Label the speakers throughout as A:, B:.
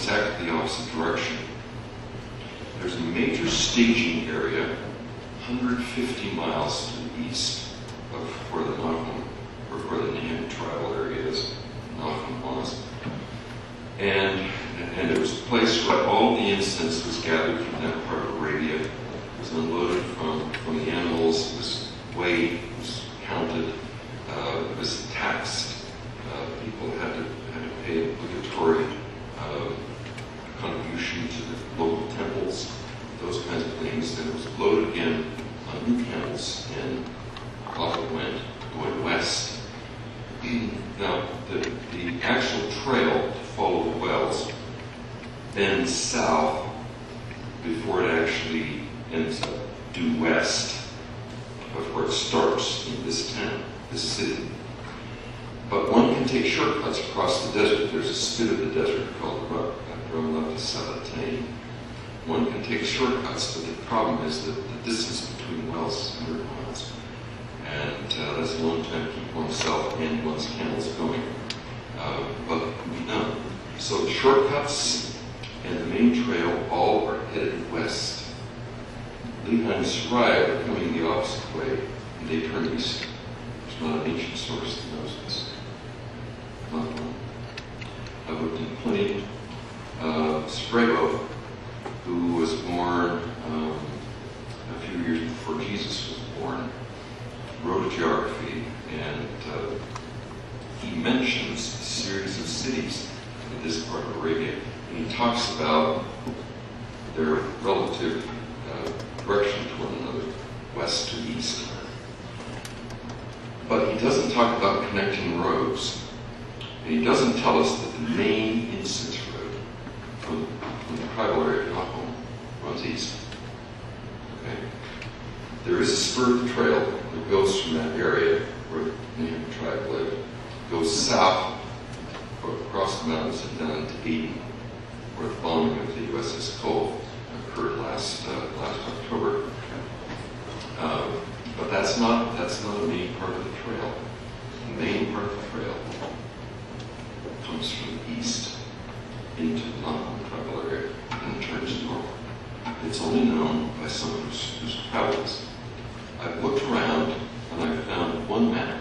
A: exactly the opposite direction. There's a major staging area 150 miles to the east of where the Nahom, or where the Nahom tribal area is, Nahom was. And it was a place where all the incense was gathered from that part of Arabia. It was unloaded from the animals, it was weighed, it was counted, it was taxed. People had to pay obligatory contribution to the local temples, those kinds of things. And it was loaded again on new camels, and off it went, going west. Now, the actual trail to follow the wells bends south before it actually ends up due west of where it starts in this town, this city. But one can take shortcuts across the desert. There's a spit of the desert called Ramla Salatane. One can take shortcuts, but the problem is that the distance between wells is 100 miles. And that's a long time to keep oneself and one's camels going. But no. So the shortcuts and the main trail all are headed west. Lehi and Sarai are coming the opposite way, and they turn east. There's not an ancient source that knows this. Not one. I've looked in plenty. Strabo, who was born a few years before Jesus was born, wrote a geography, and he mentions a series of cities in this part of Arabia, and he talks about their relative direction to one another, west to east. But he doesn't talk about connecting roads. And he doesn't tell us that the main incense road from the tribal area of Nahom runs east. Okay? There is a spur of the trail that goes from that area where the Nahom tribe lived, goes south across the mountains and down to Eden, where the bombing of the USS Cole occurred last October. But that's not a main part of the trail. The main part of the trail comes from the east into the Nahom tribal area and turns north. It's only known by someone who's traveled. I've looked around and I've found one map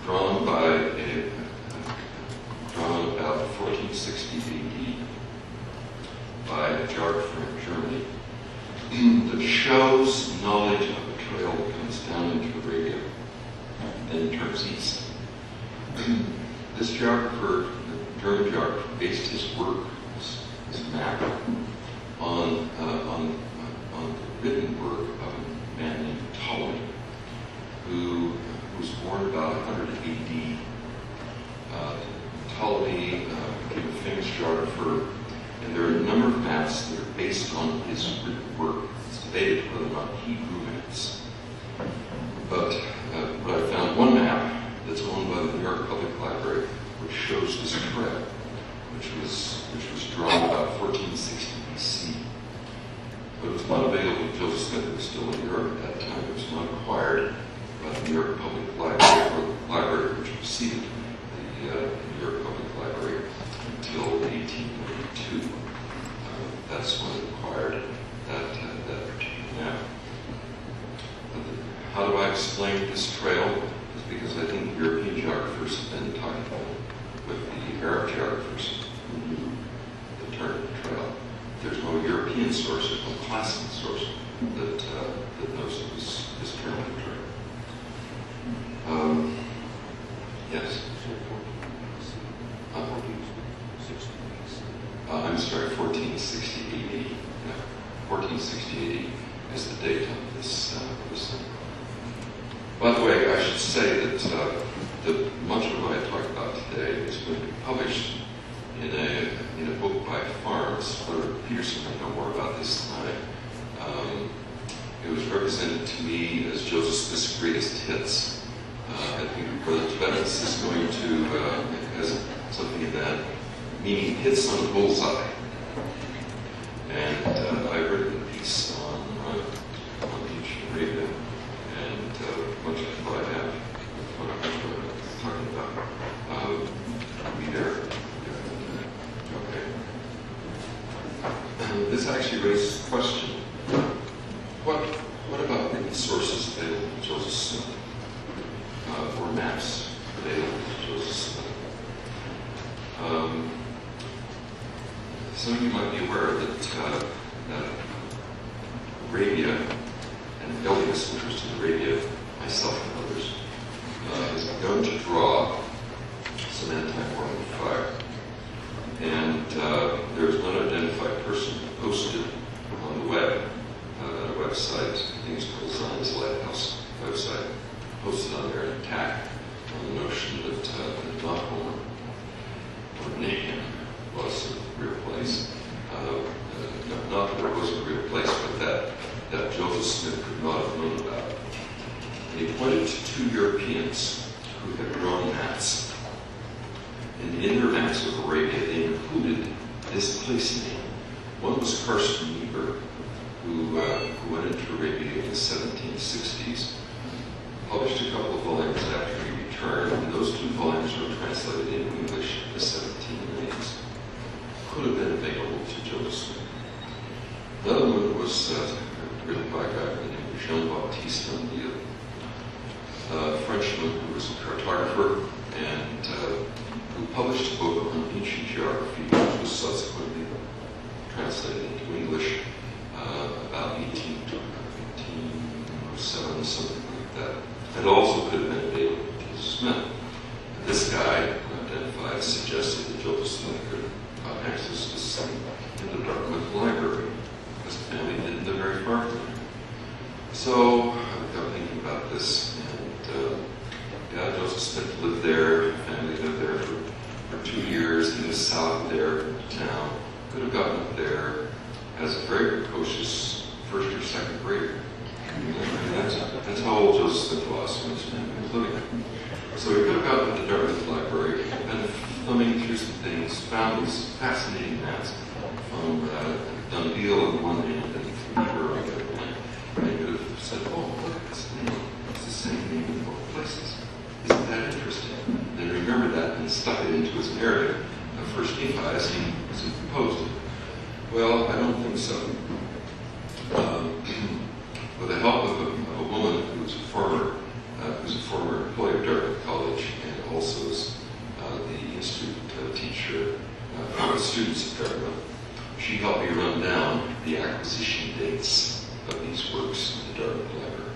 A: drawn about 1460 AD by a geographer in Germany that shows knowledge of a trail that comes down into Arabia and then turns east. This geographer, the German geographer, based his work, his map, on the written work of a man named Ptolemy, who was born about 100 AD. Ptolemy became a famous geographer, and there are a number of maps that are based on his written work. It's debated whether or not he drew maps. But I found one map that's owned by the New York Public Library, which shows this trail, which was drawn about 1460 BC. But it was not available to Joseph Smith, who was still in Europe at that time. It was not acquired by the New York Public Library, or the library which preceded the New York Public Library until 1892. That's when it acquired that particular map. How do I explain this trail? It's because I think European geographers have been talking about it with the Arab geographers who knew the turn of the trail. There's no European source, there's no classical source that knows of this turn of the trail. Yes? I'm sorry, 1460 AD. Yeah, 1460 AD is the date of this thing. By the way, I should say that much of what I talk about today is going to be published in a book by Farms. Brother Peterson will know more about this than I. It was represented to me as Joseph Smith's greatest hits. I think Brother Tibetus is going to has something in that, meaning hits on the bullseye. And I've written a piece on ancient Arabia, and much of what I have, what I'm talking about, will be there. Okay. this actually raises the question, what about written sources available to Joseph Smith, or maps available to Joseph Smith? Some of you might be aware that Arabia, and Elias, interest in Arabia, myself and others, has begun to draw some anti-Mormon fire. And there's an unidentified person who posted on the web, a website, I think it's called Zion's Lighthouse website, posted on there an attack on the notion that Nahom or Nahom was a real place. Not that it wasn't a real place, but that Joseph Smith could not have known about. And he pointed to two Europeans who had drawn maps. And in their maps of Arabia, they included this place name. One was Carsten Niebuhr, who went into Arabia in the 1760s, published a couple of volumes after he returned, and those two volumes were translated into English in the 1790s. Could have been available to Joseph Smith. Another one was written by a guy by the name of Jean-Baptiste Andil, a Frenchman who was a cartographer and who published a book on ancient geography, which was subsequently translated into English about 1807, something like that. It also could have been available to Joseph Smith. And this guy, who identified, suggested that Joseph Smith could access this thing in the Dartmouth Library, because the family didn't live very far from it. So I got thinking about this, and Joseph Smith lived there, family lived there for 2 years. He was south of there, town. Could have gotten up there as a very precocious first or second grader. That's how old Joseph Smith was when his family was living there. So he could have gotten to the Dartmouth Library, and thumbing through some things, found these fascinating maps from Dundee on the one hand and Niebuhr on the other hand. And he could have said, oh, look at this name. It's the same name in both places. Isn't that interesting? And remembered that and stuck it into his narrative of First Nephi as he composed it. Well, I don't think so. With the help of a woman who was a former employee of Dartmouth College and also was the institute teacher for the students at Dartmouth, she helped me run down the acquisition dates of these works in the Dartmouth Library.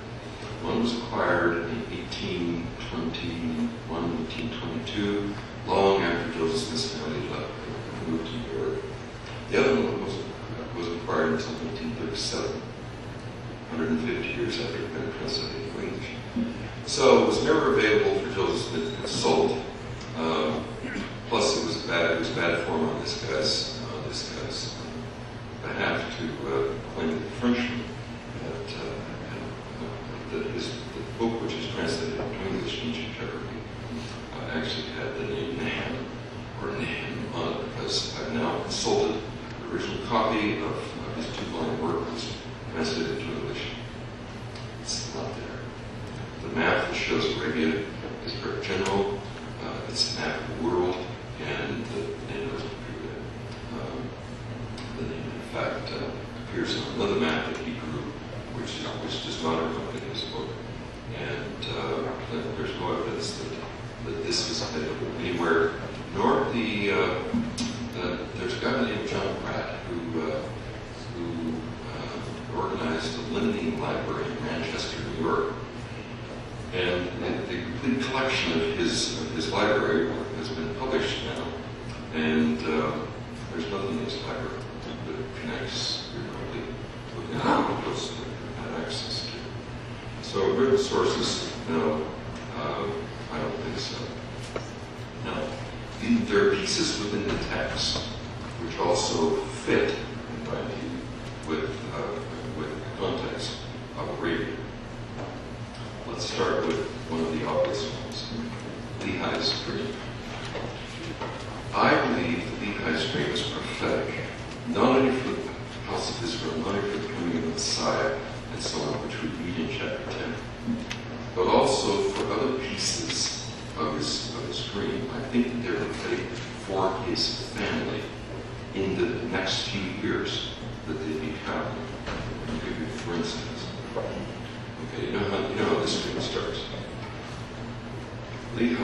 A: One was acquired in 1821, 1822, long after Joseph Smith's family left and moved to New York. The other one was acquired until 1937, 150 years after it had been translated into English. So it was never available for Joseph Smith to consult. Plus, it was bad form on this guy's behalf to claim that the Frenchman that the book, which is translated into English, ancient geography, actually had the name Nahom or Nahom on it, because I've now consulted the original copy of his 2-volume work, which was translated into English. It's not there. The map that shows Arabia is very general. It's a map of the world, and the name doesn't appear there. The name, in fact, appears on another map that he drew, which does not accompany his book. And there's no evidence that this was available anywhere, nor there's a guy by the name of John Pratt who organized a lending library in Manchester, New York. And the complete collection of his library has been published now, and there's nothing in his library that connects remotely with anything else that we had access to. So written sources, no, I don't think so. Now, there are pieces within the text which also fit, in my view, with the context of Arabia. Let's start with one of the obvious ones, Lehi's dream. I believe that Lehi's dream is prophetic, not only for the house of Israel, not only for the coming of the Messiah, and so on, which we read in chapter 10, but also for other pieces of his dream. I think that they're prophetic for his family in the next few years. that they'd be traveling. I'll give you, for instance, okay, you know how this thing starts. Lehi